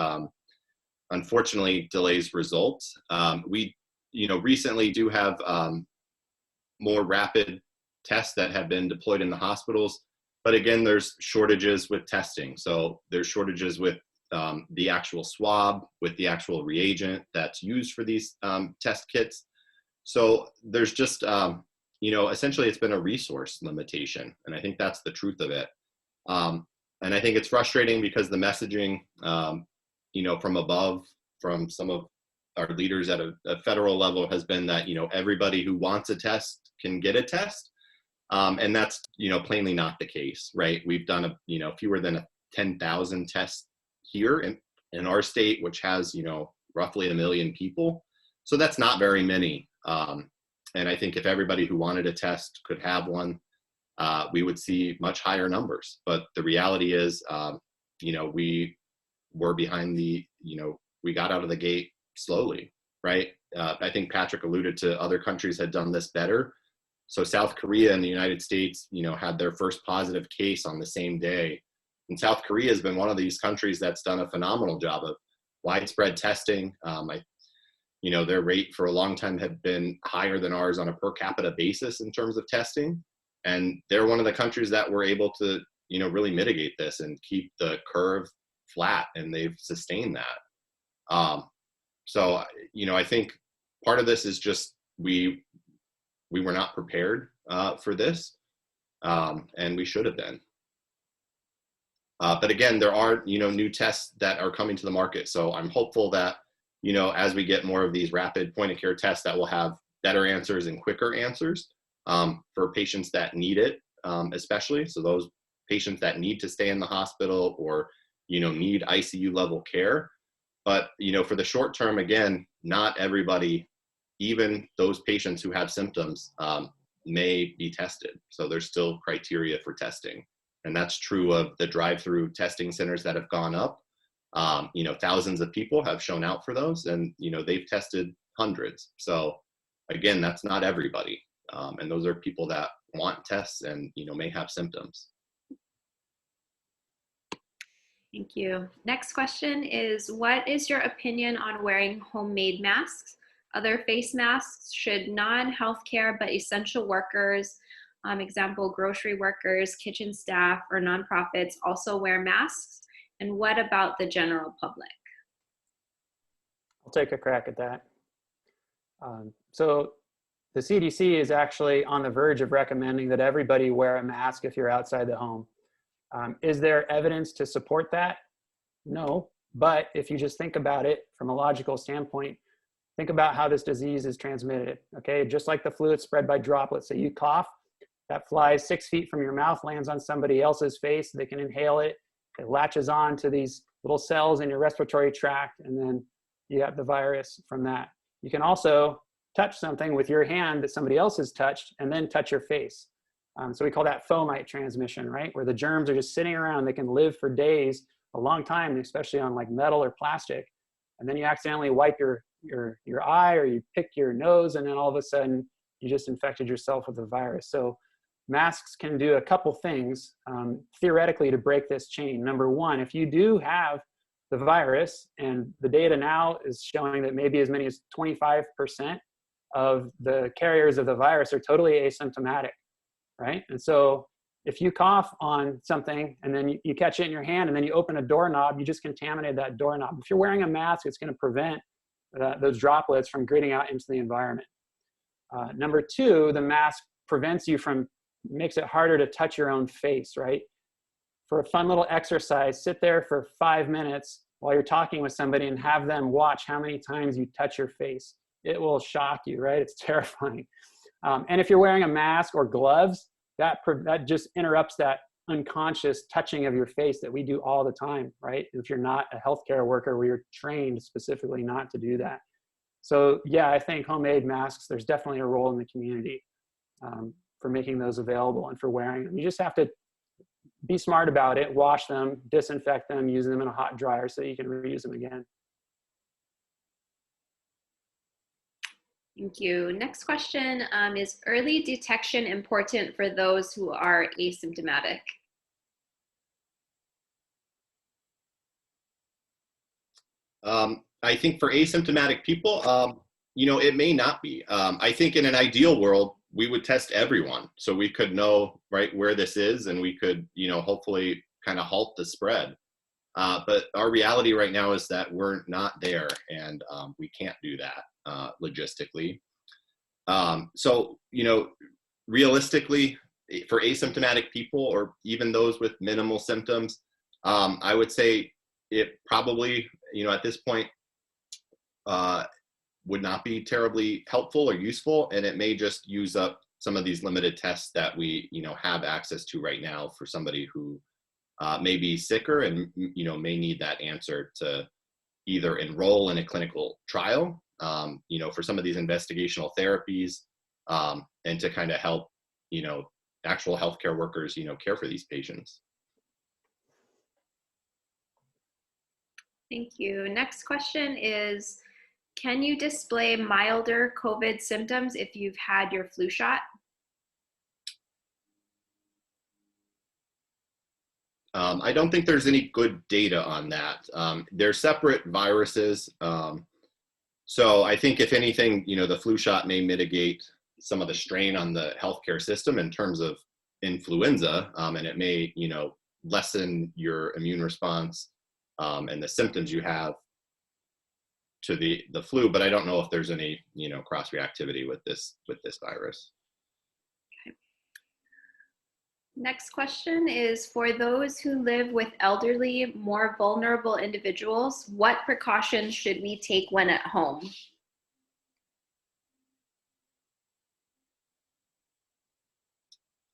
unfortunately delays results. We, recently do have more rapid tests that have been deployed in the hospitals. But again, there's shortages with testing. So there's shortages with the actual swab, with the actual reagent that's used for these test kits. So there's just, essentially it's been a resource limitation. And I think that's the truth of it. And I think it's frustrating because the messaging, from above, from some of our leaders at a federal level has been that, everybody who wants a test can get a test. And that's, plainly not the case, right? We've done, fewer than 10,000 tests here in our state, which has, roughly 1 million people. So that's not very many. And I think if everybody who wanted a test could have one, we would see much higher numbers. But the reality is, we were behind we got out of the gate slowly, right? I think Patrick alluded to other countries had done this better. So South Korea and the United States, had their first positive case on the same day. And South Korea has been one of these countries that's done a phenomenal job of widespread testing. Their rate for a long time had been higher than ours on a per capita basis in terms of testing. And they're one of the countries that were able to, really mitigate this and keep the curve flat, and they've sustained that. So, I think part of this is just we were not prepared for this, and we should have been. But again, there are, new tests that are coming to the market. So I'm hopeful that, as we get more of these rapid point of care tests that will have better answers and quicker answers, for patients that need it, especially. So those patients that need to stay in the hospital or, need ICU level care. But, for the short term, again, not everybody, even those patients who have symptoms, may be tested. So there's still criteria for testing. And that's true of the drive-through testing centers that have gone up. Thousands of people have shown out for those, and, they've tested hundreds. So again, that's not everybody. And those are people that want tests and, may have symptoms. Thank you. Next question is, what is your opinion on wearing homemade masks? Other face masks should non-healthcare but essential workers, example, grocery workers, kitchen staff, or nonprofits also wear masks? And what about the general public? I'll take a crack at that. So the CDC is actually on the verge of recommending that everybody wear a mask if you're outside the home. Is there evidence to support that? No, but if you just think about it from a logical standpoint, think about how this disease is transmitted, okay? Just like the flu, it's spread by droplets. So you cough, that flies 6 feet from your mouth, lands on somebody else's face, they can inhale it, it latches on to these little cells in your respiratory tract, and then you have the virus from that. You can also touch something with your hand that somebody else has touched and then touch your face. So we call that Faux Mite transmission, right? Where the germs are just sitting around, they can live for days, a long time, especially on like metal or plastic. And then you accidentally wipe your eye or you pick your nose, and then all of a sudden you just infected yourself with the virus. So masks can do a couple things theoretically to break this chain. Number one, if you do have the virus, and the data now is showing that maybe as many as 25% of the carriers of the virus are totally asymptomatic, right? And so if you cough on something and then you catch it in your hand and then you open a doorknob, you just contaminated that doorknob. If you're wearing a mask, it's going to prevent those droplets from getting out into the environment. Number two, the mask prevents you from, makes it harder to touch your own face, right? For a fun little exercise, sit there for 5 minutes while you're talking with somebody and have them watch how many times you touch your face. It will shock you, right? It's terrifying. And if you're wearing a mask or gloves, that just interrupts that unconscious touching of your face that we do all the time, right? If you're not a healthcare worker, where you're trained specifically not to do that. So yeah, I think homemade masks, there's definitely a role in the community for making those available and for wearing them. You just have to be smart about it, wash them, disinfect them, use them in a hot dryer so you can reuse them again. Thank you. Next question is early detection important for those who are asymptomatic? I think for asymptomatic people, it may not be. I think in an ideal world, we would test everyone so we could know right where this is, and we could, hopefully kind of halt the spread. But our reality right now is that we're not there, and we can't do that logistically. So, realistically, for asymptomatic people or even those with minimal symptoms, I would say it probably, at this point, would not be terribly helpful or useful, and it may just use up some of these limited tests that we, have access to right now for somebody who may be sicker and, may need that answer to either enroll in a clinical trial, for some of these investigational therapies, and to kind of help, actual healthcare workers, care for these patients. Thank you. Next question is, can you display milder COVID symptoms if you've had your flu shot? I don't think there's any good data on that. They're separate viruses. So I think if anything, the flu shot may mitigate some of the strain on the healthcare system in terms of influenza, and it may, lessen your immune response and the symptoms you have to the flu, but I don't know if there's any, cross-reactivity with this virus. Okay. Next question is, for those who live with elderly, more vulnerable individuals, what precautions should we take when at home?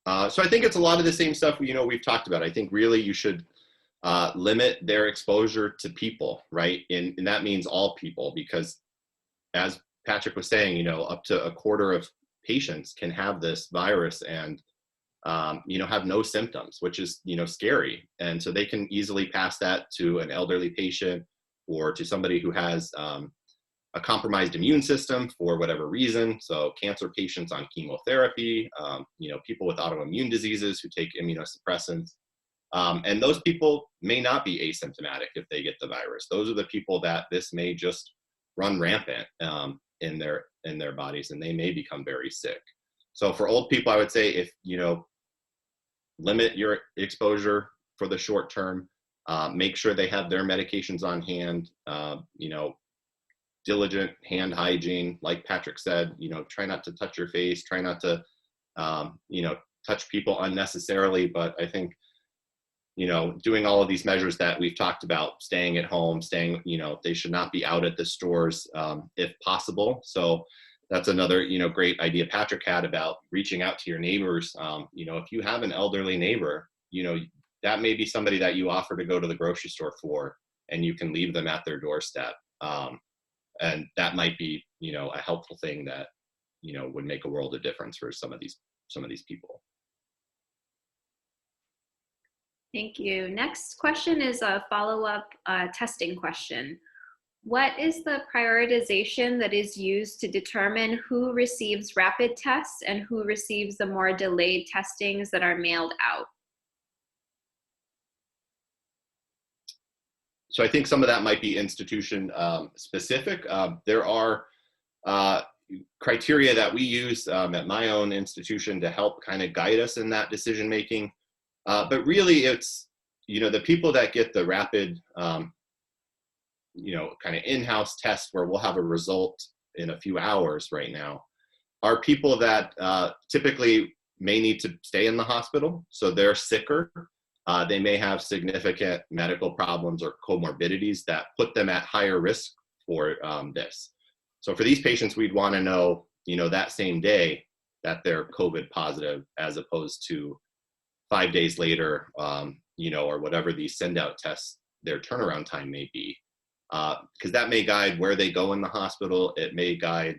So I think it's a lot of the same stuff we've talked about. I think really you should limit their exposure to people, right? And that means all people, because as Patrick was saying, up to a quarter of patients can have this virus and have no symptoms, which is scary. And so they can easily pass that to an elderly patient or to somebody who has a compromised immune system for whatever reason. So cancer patients on chemotherapy, people with autoimmune diseases who take immunosuppressants. And those people may not be asymptomatic if they get the virus. Those are the people that this may just run rampant in their bodies, and they may become very sick. So for old people, I would say if limit your exposure for the short term, make sure they have their medications on hand, diligent hand hygiene, like Patrick said, try not to touch your face, try not to, touch people unnecessarily. But I think, doing all of these measures that we've talked about, staying at home, they should not be out at the stores if possible. So that's another, great idea Patrick had about reaching out to your neighbors. If you have an elderly neighbor, that may be somebody that you offer to go to the grocery store for, and you can leave them at their doorstep. And that might be, a helpful thing that, would make a world of difference for some of these people. Thank you. Next question is a follow-up testing question. What is the prioritization that is used to determine who receives rapid tests and who receives the more delayed testings that are mailed out? So I think some of that might be institution specific. There are criteria that we use at my own institution to help kind of guide us in that decision making. But really it's, the people that get the rapid, kind of in-house test where we'll have a result in a few hours right now, are people that typically may need to stay in the hospital. So they're sicker. They may have significant medical problems or comorbidities that put them at higher risk for this. So for these patients, we'd want to know, that same day that they're COVID positive, as opposed to 5 days later, or whatever these send out tests, their turnaround time may be. Because that may guide where they go in the hospital. It may guide,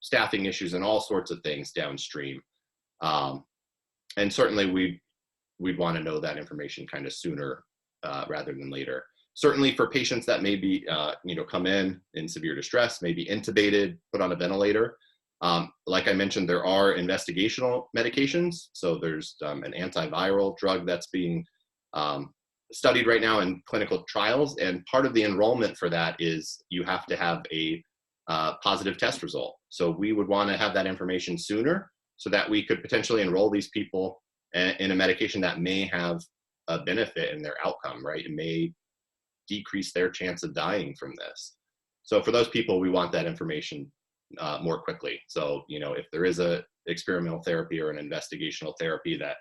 staffing issues and all sorts of things downstream. And certainly we'd want to know that information kind of sooner rather than later. Certainly for patients that may be, come in severe distress, may be intubated, put on a ventilator. Like I mentioned, there are investigational medications. So there's an antiviral drug that's being studied right now in clinical trials. And part of the enrollment for that is you have to have a positive test result. So we would want to have that information sooner so that we could potentially enroll these people in a medication that may have a benefit in their outcome, right? It may decrease their chance of dying from this. So for those people, we want that information more quickly. So, if there is a experimental therapy or an investigational therapy that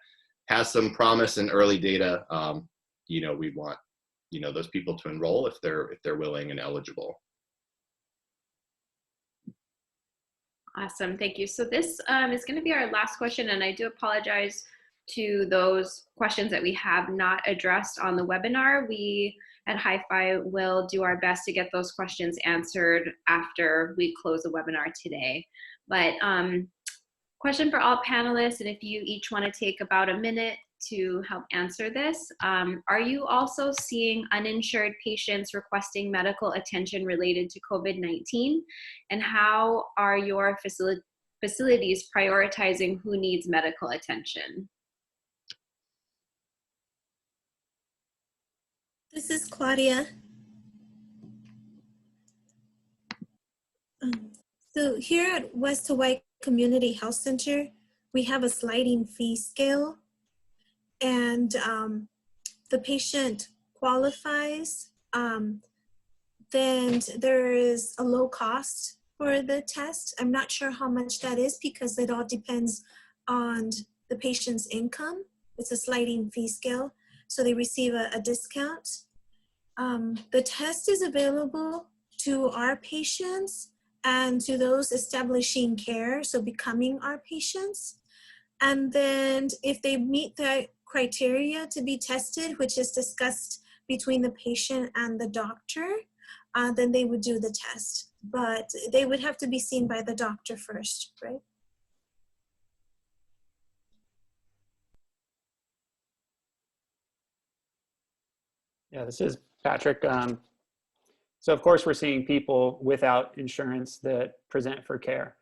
has some promise in early data, we want, those people to enroll if they're willing and eligible. Awesome, thank you. So this is going to be our last question, and I do apologize to those questions that we have not addressed on the webinar. We at HIPHI will do our best to get those questions answered after we close the webinar today. But question for all panelists, and if you each want to take about a minute to help answer this, are you also seeing uninsured patients requesting medical attention related to COVID-19? And how are your facilities prioritizing who needs medical attention? This is Claudia. So here at West Hawaii Community Health Center, we have a sliding fee scale, and the patient qualifies, then there is a low cost for the test. I'm not sure how much that is because it all depends on the patient's income. It's a sliding fee scale, so they receive a discount. The test is available to our patients and to those establishing care, so becoming our patients. And then if they meet the criteria to be tested, which is discussed between the patient and the doctor, then they would do the test. But they would have to be seen by the doctor first, right? Yeah, this is Patrick. So of course we're seeing people without insurance that present for care.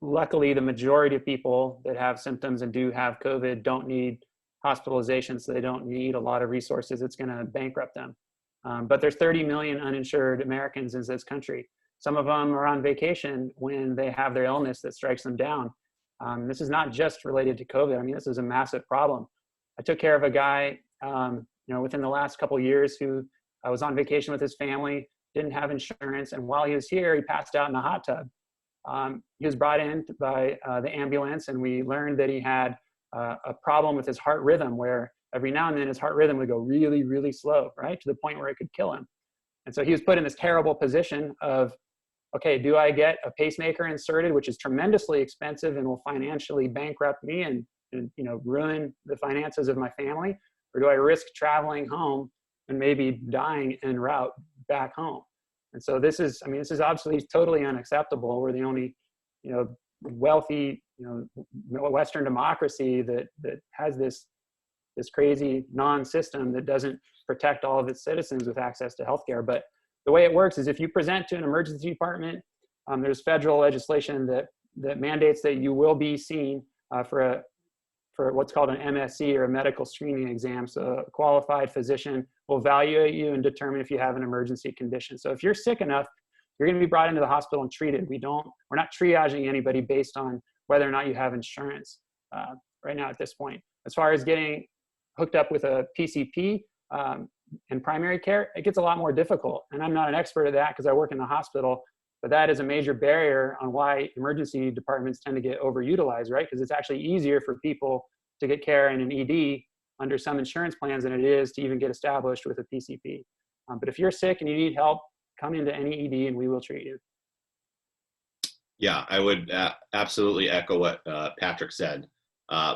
Luckily, the majority of people that have symptoms and do have COVID don't need hospitalization, so they don't need a lot of resources. It's going to bankrupt them. But there's 30 million uninsured Americans in this country. Some of them are on vacation when they have their illness that strikes them down. This is not just related to COVID. I mean, this is a massive problem. I took care of a guy, within the last couple of years who was on vacation with his family, didn't have insurance, and while he was here, he passed out in a hot tub. He was brought in by the ambulance, and we learned that he had a problem with his heart rhythm, where every now and then his heart rhythm would go really, really slow, right, to the point where it could kill him. And so he was put in this terrible position of, okay, do I get a pacemaker inserted, which is tremendously expensive and will financially bankrupt me and ruin the finances of my family, or do I risk traveling home and maybe dying en route back home? And so this is obviously totally unacceptable. We're the only, wealthy, Western democracy that has this crazy non-system that doesn't protect all of its citizens with access to healthcare. But the way it works is if you present to an emergency department, there's federal legislation that mandates that you will be seen for what's called an MSC, or a medical screening exam. So a qualified physician will evaluate you and determine if you have an emergency condition. So if you're sick enough, you're going to be brought into the hospital and treated. We're not triaging anybody based on whether or not you have insurance right now at this point. As far as getting hooked up with a PCP in primary care, it gets a lot more difficult. And I'm not an expert at that because I work in the hospital, but that is a major barrier on why emergency departments tend to get overutilized, right? Because it's actually easier for people to get care in an ED under some insurance plans than it is to even get established with a PCP. But if you're sick and you need help, come into any ED and we will treat you. Yeah, I would absolutely echo what Patrick said.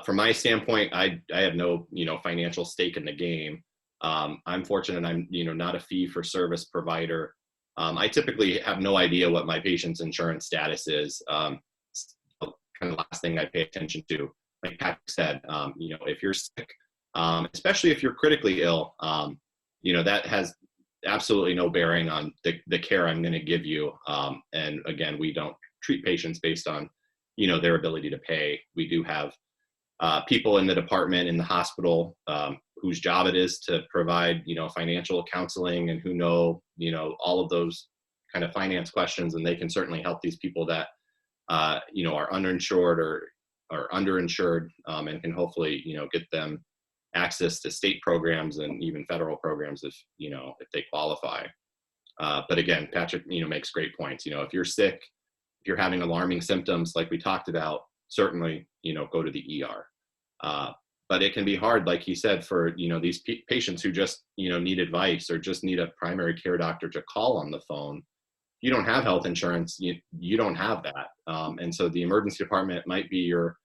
From my standpoint, I have no financial stake in the game. I'm fortunate I'm not a fee-for-service provider. I typically have no idea what my patient's insurance status is. Kind of the last thing I pay attention to, like Patrick said, if you're sick, especially if you're critically ill, that has absolutely no bearing on the care I'm going to give you. And again, we don't treat patients based on, their ability to pay. We do have people in the department, in the hospital, whose job it is to provide, financial counseling and who know, all of those kind of finance questions, and they can certainly help these people that, are uninsured or underinsured, and can hopefully, get them access to state programs and even federal programs if they qualify. But again, Patrick, makes great points. If you're sick, if you're having alarming symptoms like we talked about, certainly, go to the ER. But it can be hard, like he said, for, these patients who just, need advice or just need a primary care doctor to call on the phone. You don't have health insurance, you don't have that. And so the emergency department might be your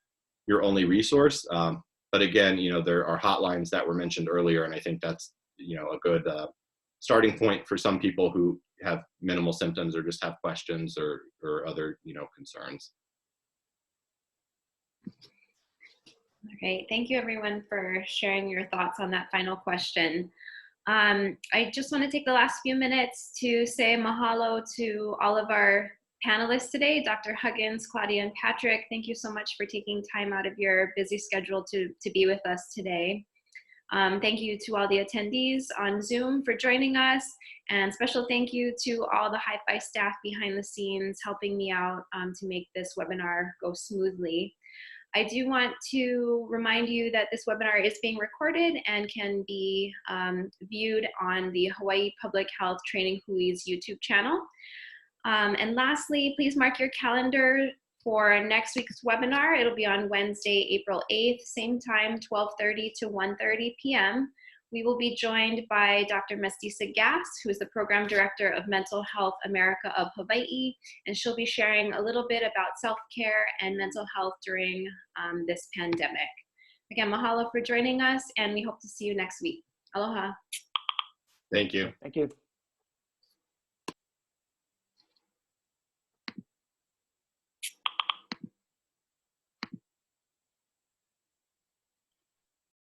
only resource. But again, there are hotlines that were mentioned earlier, and I think that's, a good starting point for some people who have minimal symptoms or just have questions or other, concerns. All right, thank you everyone for sharing your thoughts on that final question. I just want to take the last few minutes to say mahalo to all of our panelists today, Dr. Huggins, Claudia, and Patrick. Thank you so much for taking time out of your busy schedule to be with us today. Thank you to all the attendees on Zoom for joining us, and special thank you to all the HIPHI staff behind the scenes helping me out to make this webinar go smoothly. I do want to remind you that this webinar is being recorded and can be viewed on the Hawai'i Public Health Training Hui's YouTube channel. And lastly, please mark your calendar for next week's webinar. It'll be on Wednesday, April 8th, same time, 12:30 to 1:30 p.m. We will be joined by Dr. Mestiza Gass, who is the Program Director of Mental Health America of Hawaii, and she'll be sharing a little bit about self-care and mental health during this pandemic. Again, mahalo for joining us, and we hope to see you next week. Aloha. Thank you. Thank you.